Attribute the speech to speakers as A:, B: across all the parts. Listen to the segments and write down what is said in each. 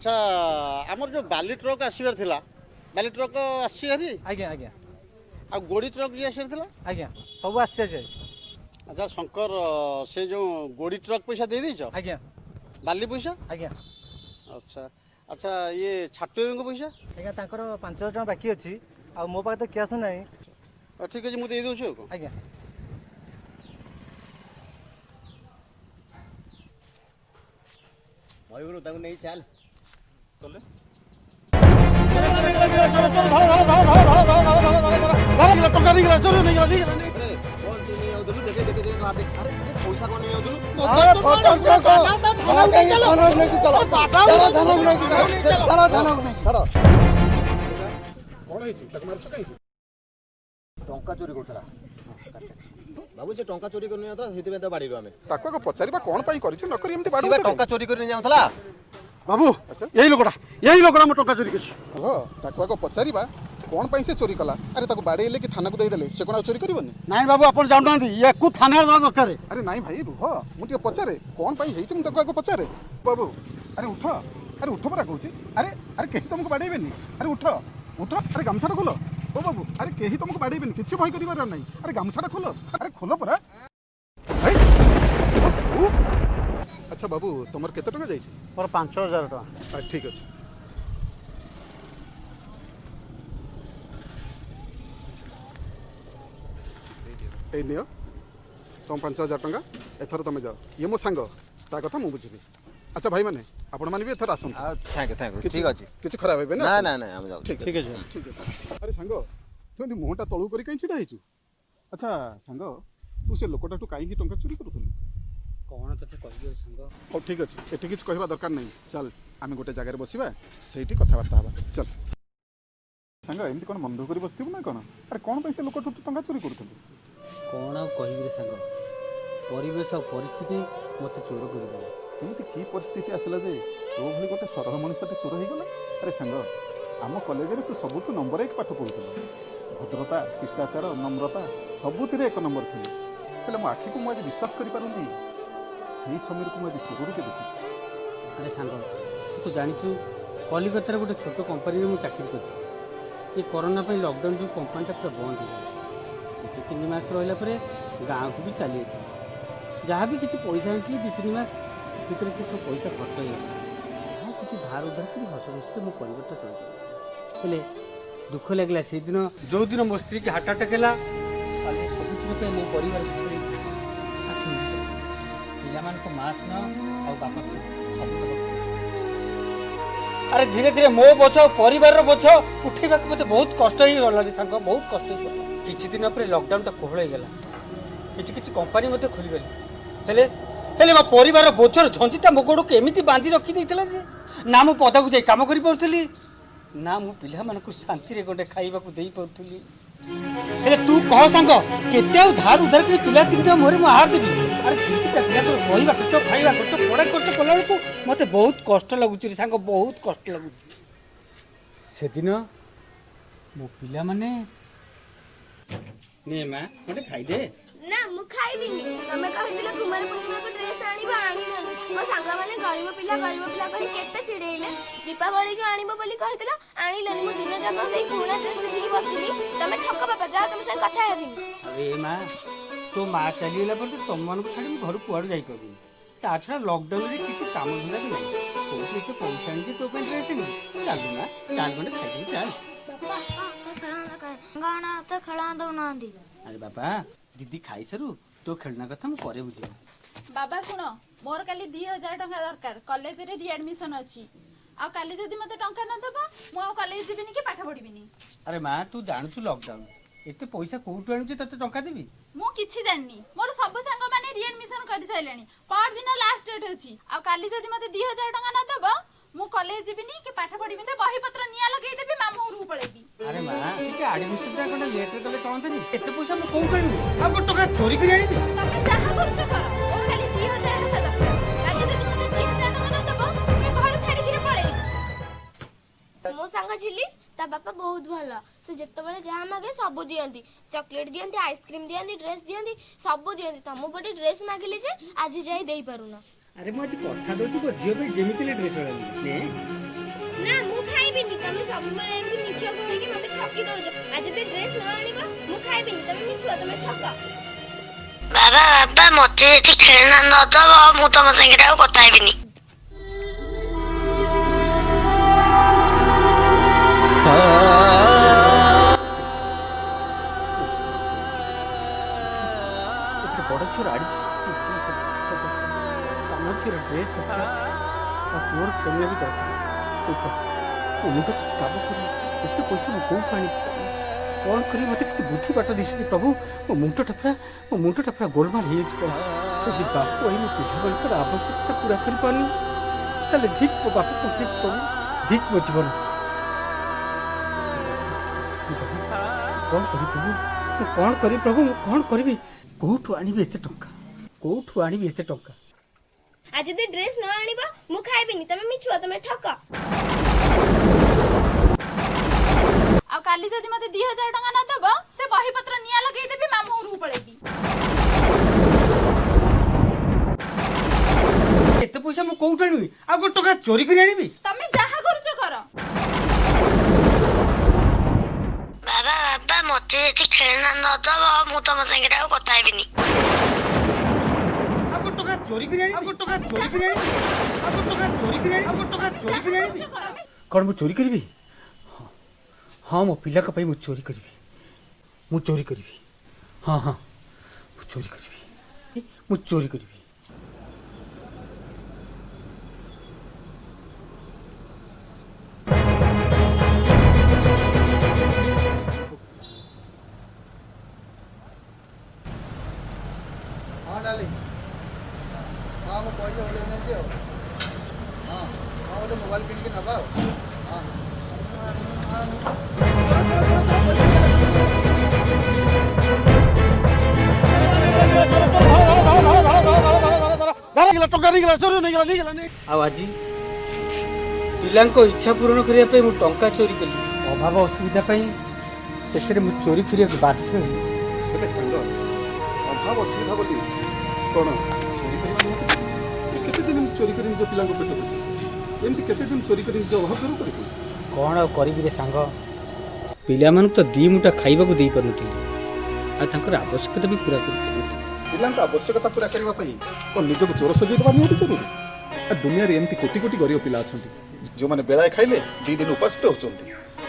A: अच्छा आमर जो बाली ट्रक आसबार थिला बाली ट्रक आसी हरी
B: आज्ञा आज्ञा
A: आ गोड़ी ट्रक जी आसबार थिला
B: आज्ञा सब आसी
A: अच्छा शंकर से जो गोड़ी ट्रक पैसा दे दीच
B: आज्ञा
A: बाली पैसा
B: आज्ञा
A: अच्छा अच्छा ये छाटू को पैसा
B: आज्ञा तांकर 5000 टଙ୍କା बाकी अछि आ मो पाखे तो कैश नहीं
A: ठीक है मुझे दे दूँ
B: आज्ञा
C: मयूर ताको नहीं चल
A: चले
C: टंका चोरी करथला बाबू से टंका चोरी करनी नथला सेति में तो बाड़ी रो हमें
D: ताको को पचारिबा कोन पई करिछ नकरी एमती बाडू
C: सीबा टंका चोरी करनी जाउथला
A: बाबू यही लोकटा मैं टंका चोरी कर
D: हो ताको को पचारिबा कोन पई से चोरी कला अरे ताको बाडेले कि थाना को दे देले से कोन चोरी करबनी
A: नाई बाबू अपन जानना या को थाने दरकार
D: अरे नहीं भाई रुह मुझे पचारे कोन पई हेइछ मु ताको पचारे बाबू अरे उठ परा कहूची अरे अरे केही तुमको बाडेबेनी अरे उठ अरे गामछाटा खोलो ओ बाबू अरे केही तुमको बाडेबेनी किछि भय करिवार नहीं अरे गामछाटा खोलो अरे खोलो परा भाई अच्छा बाबू तुमर केते टका जाईछि
A: मोर 5000 टका
D: ठीक अछि ए नियो तुम 5000 टका एथर तुम जाओ ये मो सांग ता कथा मु बुझिबी अच्छा भाई माने आपण माने भी एथर आसन
C: थैंक यू ठीक अछि
D: किछि खराब हेबे ना
C: ना ना हम जाऊ
D: ठीक है अरे सांग तू मुहटा तळू करी कहीं छिड़ा हेचु अच्छा सांग तू से लोकटा टू काई की टंका चोरी करूथुनी
B: कौन तते कहबो संग
D: हो ठीक अछि एठी किछ कहबा दरकार नहीं चल आमे गोटे जगह रे बसिबा सेठी कथा वार्ता हबा चल सांग एमती कोन बंध करी बसथिबु ना कोन अरे कोन पैसे लोक टू टंका चोरी करूथुनी
B: कौन आ कहबे संग परिवेश और परिस्थिति मते चोर करबो
D: एमती की परिस्थिति आसला जे तो भली गोटे सरल मनुष्यटे चोर हो गला अरे सांग आम कॉलेज रे तू सबुठु नंबर 1 पाठ पढुथुलु भद्रता शिष्टाचार नम्रता सबुथिरे 1 नंबर थिलु हेले मो आखि को मु आज विश्वास करि पारुनी सेही समय को मु आज चोर के देखि
B: अरे सांग तू जानिछु कलिकता रे गोटे छोट कंपनी रे मु चाकरी करछि ये कोरोना पे लॉकडाउन जो कंपनीटा पूरा बंद हो से 3 मास रहिला परे गाँव को भी चली आसी जहाँ भी किसी पैसा आनी 2-3 मास भीतर से सब पैसा खर्च हो किसी धार उधार कर हस खुशी मो परिवारटा चलते दुख लगला से दिन जो दिन मो स्त्री की हार्ट अटैक है सब मो परिवार छोड़ी पिला को मास न और बापस अरे धीरे धीरे मो बोझ परिवार बोझ उठेबा मत बहुत कष्ट ही गला सांग बहुत कष्ट ही गला किछि दिन पर लॉकडाउन टा कोहळ हो गला किछि किछि कंपनी मते खोली गली हेले मो परिवार बोझर झंझीटा मो गोड़ को एमिति बांधी रखी देइतला जे ना मो पदा को जाई काम करि पड़तली ना मो पिला मन को शांति रे गोटे खाइबा को देई पड़तली हेले तू कह सांग केते धार उधार के पिला तिनटा मोरे मो हार देबी अरे तिनटा पिला को रहिबा खर्च खाइबा खर्च पढ़ा खर्च कला को मते बहुत कष्ट लागुची सांग बहुत कष्ट लागुची से दिन मो पिला माने ने मां मते खाइ दे
E: ना मु खाइबिनी तमे कहिदिले कुमार पूर्णिमा को ड्रेस आनिबा आनिना मो सांगा माने गरीब पिला कहि केते चिड़ेइले दीपावली के आनिबो बोली कहितला आनिलेन मु दिन जक सेई पुराना ड्रेस पिंधि बसिली तमे ठक बाबा जा तमे संग कथा हेबी
B: अरे मां तो मां चलीला पर तुम मन को छाड़ी घर कुआड़ जाई करबी ता छड़ा लॉकडाउन रे किछि काम धंदा भी नहीं कोठी तो पैसा आनी तो पे ड्रेस नहीं चल ना चाल गंडे खाइ चल
E: बाबा तो खेलना का गाना तो खेला दो ना दी
B: अरे बाबा दीदी खाई सरू तो खेलना कथा मु करे बुझी
F: बाबा सुनो मोर काली 2000 टंका दरकार कॉलेज रे रीएडमिशन अछि आ काली जदी मते टंका न दबा मु आ कॉलेज जीबिनी कि पाठ पढिबिनी
B: अरे मां तू जानछु लॉकडाउन एते पैसा कोठु आनु जे तते टंका देबी
F: मु किछि जाननी मोर सब संग माने रीएडमिशन करि साइलेनी पर दिन लास्ट डेट अछि आ काली जदी मते 2000 टंका न दबा मु कॉलेज जीबिनी कि पाठ पढिबिनी ते बही पत्र निया लगेई देबी मामू घर पळेबी
B: अरे मां के एडमिशन ता कोन लेट रे कले चलतनी एते पैसा मु कोन करबी आ को टका चोरी करि आनिबी
F: तमे जहा करछ कर मोर खाली 2000 टंका दरकार काली जदी मते 2000 टंका न दबा मैं घर छाडी कि पळेबी
E: मो सांग झिली ता बापा बहुत भलो से जत्ते बेले जहा मागे सब दियंती चॉकलेट दियंती आइसक्रीम दियंती ड्रेस दियंती सब दियंती तमु गोटे ड्रेस मागिले जे आज जाई देई पारुना
B: अरे मु आज कथा दोछु को जियो पे जेमिति ले ड्रेस वाला ने
E: ନା ମୁଁ ଖାଇବିନି ତମେ ସବୁବେଳେ ଏମିତି ମିଛ କହିକି ମତେ ଠକି ଦଉଛ ଆଜି ଯଦି ଡ୍ରେସ୍ ନ ଆଣିବ ମୁଁ ଖାଇବିନି ତମେ ମିଛୁଆ ତମେ ଠକ
G: ବାବା ବାବା ମତେ ଯଦି ଖେଳନା ନଦବ ମୁଁ ତମ ସାଙ୍ଗରେ ଆଉ କଥା ହେବିନି।
B: ବଡ଼ ଝିଅର ଆଡ଼ି ସାନ ଝିଅର ଡ୍ରେସ୍ ଦରକାର ଆଉ ପୁଅର ଖେଳିବା ବି ଦରକାର ମୁଁ ତ କିଛି କାମ କରିବି ଏତେ ପଇସା ମୁଁ କେଉଁଠୁ ଆଣିବି କ'ଣ କରିବି ମୋତେ କିଛି ବୁଦ୍ଧି ବାଟ ଦିଶୁନି ପ୍ରଭୁ ମୋ ମୁଣ୍ଡଟା ପୁରା ଗୋଳମାଳ ହେଇଯାଇଛି ପ୍ରଭୁ ଯଦି ବାପ ଏଇ ମୋ ପିଲାମାନଙ୍କର ଆବଶ୍ୟକତା ପୁରା କରିପାରୁନି ତାହେଲେ ଧିକ୍ ମୋ ବାପ ପକେଇ ପ୍ରଭୁ ଧିକ୍ ମୋ ଜୀବନ କ'ଣ କରିବି ପ୍ରଭୁ ମୁଁ କ'ଣ କରିବି ପ୍ରଭୁ ମୁଁ କ'ଣ କରିବି କୋଉଠୁ ଆଣିବି ଏତେ ଟଙ୍କା
E: ଆଜି ଯଦି ଡ୍ରେସ୍ ନ ଆଣିବ ମୁଁ ଖାଇବିନି ତମେ ମିଛୁଆ ତମେ ଠକ
F: ଆଉ କାଲି ଯଦି ମତେ 2000 ଟଙ୍କା ନ ଦବ ସେ ବହିପତ୍ର ନିଆଁ ଲଗେଇଦେବି ମାମୁଁ ଘରକୁ ପଳେଇବି।
B: ଏତେ ପଇସା ମୁଁ କୋଉଠୁ ଆଣିବି ଆଉ ଗୋଟେ ଟଙ୍କା ଚୋରି କରି ଆଣିବି
F: ତମେ ଯାହା କରୁଛ କର।
G: ବାବା ବାବା ମତେ ଯଦି ଖେଳନା ନଦବ ମୁଁ ତମ ସାଙ୍ଗରେ ଆଉ କଥା ହେବିନି।
B: ଆଉ ଗୋଟେ ଟଙ୍କା ଚୋରି କରି ଆଣିବି କ'ଣ ମୁଁ ଚୋରି କରିବି ହଁ ମୋ ପିଲାଙ୍କ ପାଇଁ ମୁଁ ଚୋରି କରିବି ହଁ ମୁଁ ଚୋରି କରିବି
H: हाँ डार्लिंग हाँ मैं पैसा उड़े नहीं हाँ हाँ बोले मोबाइल किन के नबा हाँ
B: ଆଉ ଆଜି ପିଲାଙ୍କ ଇଚ୍ଛା ପୂରଣ କରିବା ପାଇଁ ମୁଁ ଟଙ୍କା ଚୋରି କଲି ଅଭାବ ଅସୁବିଧା ପାଇଁ ଶେଷରେ ମୁଁ ଚୋରି କରିବାକୁ ବାଧ୍ୟ ହେଲି
D: ହେଲେ ସାଙ୍ଗ ଅଭାବ ଅସୁବିଧା ବୋଲି କ'ଣ ଚୋରି କରିବା ନିହାତି କେତେ ଦିନ ଚୋରି କରି ନିଜ ପିଲାଙ୍କ ପେଟ ପୋଷି ଏମିତି କେତେ ଦିନ ଚୋରି କରି ନିଜ ଅଭାବ ଦୂର କରିବୁ
B: କ'ଣ ଆଉ କରିବି ରେ ସାଙ୍ଗ ପିଲାମାନଙ୍କୁ ତ 2 ମୁଠା ଖାଇବାକୁ ଦେଇପାରୁନଥିଲି ଆଉ ତାଙ୍କର ଆବଶ୍ୟକତା ବି ପୁରା କରିପାରୁନଥିଲି
D: ପିଲାଙ୍କ ଆବଶ୍ୟକତା ପୁରା କରିବା ପାଇଁ କ'ଣ ନିଜକୁ ଚୋର ସଜେଇ ଦେବା ନିହାତି ଜରୁରୀ ଦୁନିଆରେ ଏମିତି କୋଟି କୋଟି ଗରିବ ପିଲା ଅଛନ୍ତି ଯେଉଁମାନେ ବେଳାଏ ଖାଇଲେ 2 ଦିନ ଉପାସ ରହୁଛନ୍ତି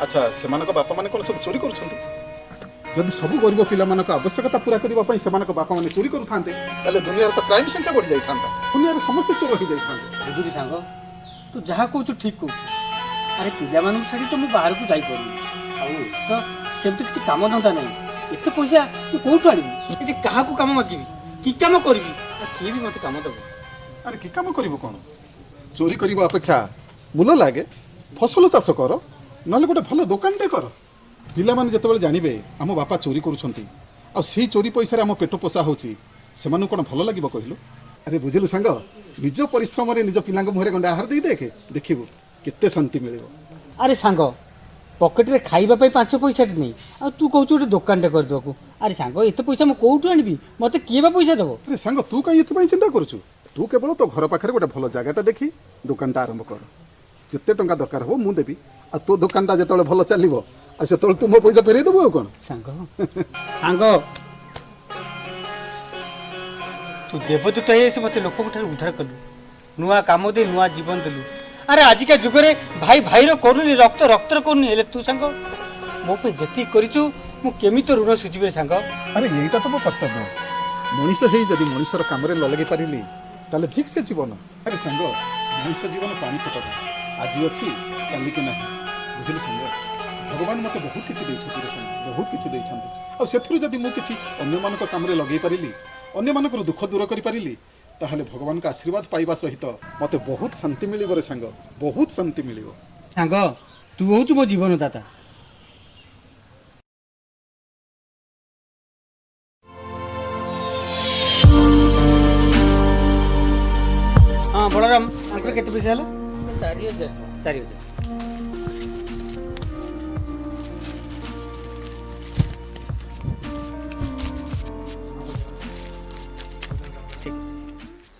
D: ଆଚ୍ଛା ସେମାନଙ୍କ ବାପାମାନେ କ'ଣ ସବୁ ଚୋରି କରୁଛନ୍ତି ଯଦି ସବୁ ଗରିବ ପିଲାମାନଙ୍କ ଆବଶ୍ୟକତା ପୁରା କରିବା ପାଇଁ ସେମାନଙ୍କ ବାପାମାନେ ଚୋରି କରୁଥାନ୍ତେ ତାହେଲେ ଦୁନିଆରେ ତ କ୍ରାଇମ୍ ସଂଖ୍ୟା ବଢ଼ିଯାଇଥାନ୍ତା ଦୁନିଆରେ ସମସ୍ତେ ଚୋର ହେଇଯାଇଥାନ୍ତେ
B: ବୁଝୁଛି ସାଙ୍ଗ ତୁ ଯାହା କହୁଛୁ ଠିକ୍ କହୁଛୁ ଆରେ ପିଲାମାନଙ୍କୁ ଛାଡ଼ି ତ ମୁଁ ବାହାରକୁ ଯାଇପାରୁନି ଆଉ ଏଠି ତ ସେମିତି କିଛି କାମ ଧନ୍ଦା ନାହିଁ ଏତେ ପଇସା ମୁଁ କେଉଁଠୁ ଆଣିବି ଏଠି କାହାକୁ କାମ ମାଗିବି କି କାମ କରିବି ଆଉ କିଏ ବି ମୋତେ କାମ ଦେବ
D: ଆରେ କି କାମ କରିବୁ କ'ଣ ଚୋରି କରିବା ଅପେକ୍ଷା ମୂଲ ଲାଗେ ଫସଲ ଚାଷ କର ନହେଲେ ଗୋଟେ ଭଲ ଦୋକାନଟେ କର ପିଲାମାନେ ଯେତେବେଳେ ଜାଣିବେ ଆମ ବାପା ଚୋରି କରୁଛନ୍ତି ଆଉ ସେଇ ଚୋରି ପଇସାରେ ଆମ ପେଟ ପୋଷା ହେଉଛି ସେମାନଙ୍କୁ କ'ଣ ଭଲ ଲାଗିବ କହିଲୁ ଆରେ ବୁଝିଲୁ ସାଙ୍ଗ ନିଜ ପରିଶ୍ରମରେ ନିଜ ପିଲାଙ୍କ ମୁହଁରେ ଗଣ୍ଡେ ଆହାର ଦେଇ ଦେଖେ ଦେଖିବୁ କେତେ ଶାନ୍ତି ମିଳିବ
B: ଆରେ ସାଙ୍ଗ ପକେଟରେ ଖାଇବା ପାଇଁ 5 ପଇସାଟେ ନେଇ ଆଉ ତୁ କହୁଛୁ ଗୋଟେ ଦୋକାନଟେ କରିଦେବାକୁ ଆରେ ସାଙ୍ଗ ଏତେ ପଇସା ମୁଁ କେଉଁଠୁ ଆଣିବି ମୋତେ କିଏ ବା ପଇସା ଦେବ
D: ଆରେ ସାଙ୍ଗ ତୁ କାହିଁ ଏଥିପାଇଁ ଚିନ୍ତା କରୁଛୁ ତୁ କେବଳ ତୋ ଘର ପାଖରେ ଗୋଟେ ଭଲ ଜାଗାଟା ଦେଖି ଦୋକାନଟା ଆରମ୍ଭ କର ଯେତେ ଟଙ୍କା ଦରକାର ହେବ ମୁଁ ଦେବି ଆଉ ତୋ ଦୋକାନଟା ଯେତେବେଳେ ଭଲ ଚାଲିବ ଆଉ ସେତେବେଳେ ତୁ ମୋ ପଇସା ଫେରେଇ ଦେବୁ ଆଉ କ'ଣ
B: ସାଙ୍ଗ ତୁ ଦେବଦୂତ ହେଇ ମୋତେ ଲୋକଙ୍କ ଠାରୁ ଉଦ୍ଧାର କଲୁ ନୂଆ କାମ ଦେଇ ନୂଆ ଜୀବନ ଦେଲୁ ଆରେ ଆଜିକା ଯୁଗରେ ଭାଇ ଭାଇର କରୁନି ରକ୍ତର କରୁନି ହେଲେ ତୁ ସାଙ୍ଗ ମୋ ପାଇଁ ଯେତିକି କରିଛୁ ମୁଁ କେମିତି ଋଣ ସୁଝିବି ସାଙ୍ଗ
D: ଆରେ ଏଇଟା ତ ମୋ କର୍ତ୍ତବ୍ୟ ମଣିଷ ହେଇ ଯଦି ମଣିଷର କାମରେ ନ ଲାଗି ପାରିଲି ତାହେଲେ ଠିକ୍ ସେ ଜୀବନ ଆରେ ସାଙ୍ଗ ମଣିଷ ଜୀବନ ପାଣି ଫୋଟକା ଆଜି ଅଛି କାଲିକି ନାହିଁ ବୁଝିଲୁ ସାଙ୍ଗ ଭଗବାନ ମୋତେ ବହୁତ କିଛି ଦେଇଛନ୍ତି ସାଙ୍ଗ ବହୁତ କିଛି ଦେଇଛନ୍ତି ଆଉ ସେଥିରୁ ଯଦି ମୁଁ କିଛି ଅନ୍ୟମାନଙ୍କ କାମରେ ଲଗେଇ ପାରିଲି ଅନ୍ୟମାନଙ୍କର ଦୁଃଖ ଦୂର କରିପାରିଲି ତାହେଲେ ଭଗବାନଙ୍କ ଆଶୀର୍ବାଦ ପାଇବା ସହିତ ମୋତେ ବହୁତ ଶାନ୍ତି ମିଳିବ ରେ ସାଙ୍ଗ ବହୁତ ଶାନ୍ତି ମିଳିବ
B: ସାଙ୍ଗ ତୁ ହେଉଛୁ ମୋ ଜୀବନ ଦାତା हाँ बलराम आंकर केते पैसा हला 4000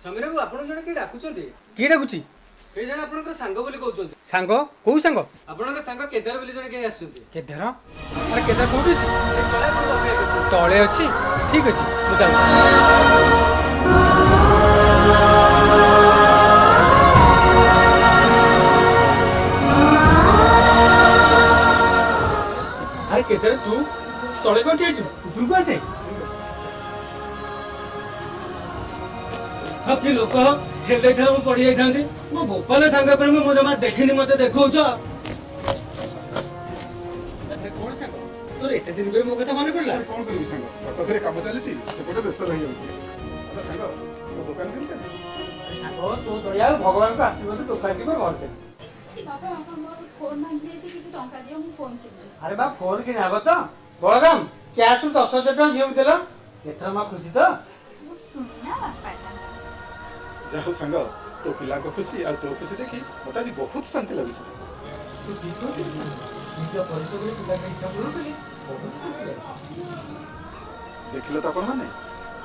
I: समीर बाबू आपण जने के डाकुचंती
B: किए डाकुची ଏ ଜଣେ ଆପଣଙ୍କର ସାଙ୍ଗ ବୋଲି କହୁଛନ୍ତି। ସାଙ୍ଗ କୋଉ ସାଙ୍ଗ? ଆପଣଙ୍କ ସାଙ୍ଗ କେଦାର ବୋଲି ଜଣେ କେହି ଆସୁଛନ୍ତି। କେଦାର? ଆରେ କେଦାର କୋଉଠି ଅଛି? ତଳେ ଅଛି। ଠିକ ଅଛି ମୁଁ ଯାଉଛି। ଆରେ କେଦାର ତୁ ତଳେ କୋଉଠି ଅଛୁ? ଉପରକୁ ଆସେ। ହଁ କି ଲୋକ ଠେଲି ଦେଇଥିଲେ ମୁଁ ପଡି ଯାଇଥାନ୍ତି। ମୋ ବୋପାଲ ସାଙ୍ଗ ପାଇଁ ମୁଁ ଜମା ଦେଖିନି, ମତେ ଦେଖଉଛ। କଣ ସାଙ୍ଗ ତୋର ଏତେ ଦିନ ପରେ ମୋ କଥା ମନେ ପଡିଲା?
D: କଣ କରିବି ସାଙ୍ଗ, କଟକରେ କାମ ଚାଲିଛି, ସେପଟେ ବ୍ୟସ୍ତ ରହିଯାଉଛି। ଆଚ୍ଛା ସାଙ୍ଗ, ମୋ ଦୋକାନ କେମିତି ଚାଲିଛି?
B: ସାଙ୍ଗ ତୋ ଦୟା ଭଗବାନଙ୍କ ଆଶୀର୍ବାଦ ଦୋକାନଟି ମୋର ଭଲ ଚାଲିଛି।
F: ବାପା ମୋର ଫୋନ୍ ଭାଙ୍ଗି ଯାଇଛି, କିଛି ଟଙ୍କା ଦିଅ ମୁଁ ଫୋନ୍ କିଣିବି।
B: ଆରେ ବା ଫୋନ କିଣା ହବ ତ? ବଳରାମ କ୍ୟାସ୍ 10,000 ଟଙ୍କା ଝିଅକୁ ଦେଲ, ଏଥର ମା ଖୁସି ତ?
F: ମୁଁ ଶୁଣିନା ବାପାଟା।
D: ଯାହା ହଉ ସାଙ୍ଗ, ତୋ ପିଲାଙ୍କ ଖୁସି ଆଉ ତୋ ଖୁସି ଦେଖି ମତେ ଆଜି ବହୁତ ଶାନ୍ତି ଲାଗୁଛି।
B: ତୁ ଠିକ କହୁଛୁ। ନିଜ ପରିଶ୍ରମରେ ପିଲାଙ୍କ ଇଚ୍ଛା ପୂରଣ କଲି, ବହୁତ ଶାନ୍ତି ଲାଗେ।
D: ଦେଖିଲ ତ ଆପଣମାନେ,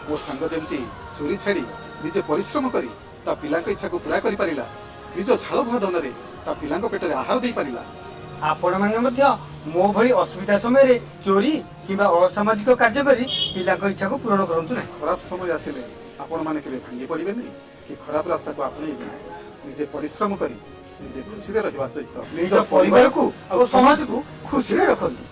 D: ମୋ ସାଙ୍ଗ ଯେମିତି ଚୋରି ଛାଡ଼ି ନିଜେ ପରିଶ୍ରମ କରି ତା ପିଲାଙ୍କ ଇଚ୍ଛାକୁ ପୁରା କରିପାରିଲା, ନିଜ ଝାଳ ବୁହା ଧନରେ ତା ପିଲାଙ୍କ ପେଟରେ ଆହାର ଦେଇପାରିଲା।
B: ଆପଣମାନେ ମଧ୍ୟ ମୋ ଭଳି ଅସୁବିଧା ସମୟରେ ଚୋରି କିମ୍ବା ଅସାମାଜିକ କାର୍ଯ୍ୟ କରି ପିଲାଙ୍କ ଇଚ୍ଛାକୁ ପୂରଣ କରନ୍ତୁ ନାହିଁ।
D: ଖରାପ ସମୟ ଆସିଲେ ଆପଣମାନେ କେବେ ଭାଙ୍ଗି ପଡ଼ିବେନି କି ଖରାପ ରାସ୍ତାକୁ ଆପଣେଇବେ ନାହିଁ। ନିଜେ ପରିଶ୍ରମ କରି ନିଜେ ଖୁସିରେ ରହିବା ସହିତ ନିଜ ପରିବାରକୁ ଆଉ ସମାଜକୁ ଖୁସିରେ ରଖନ୍ତୁ।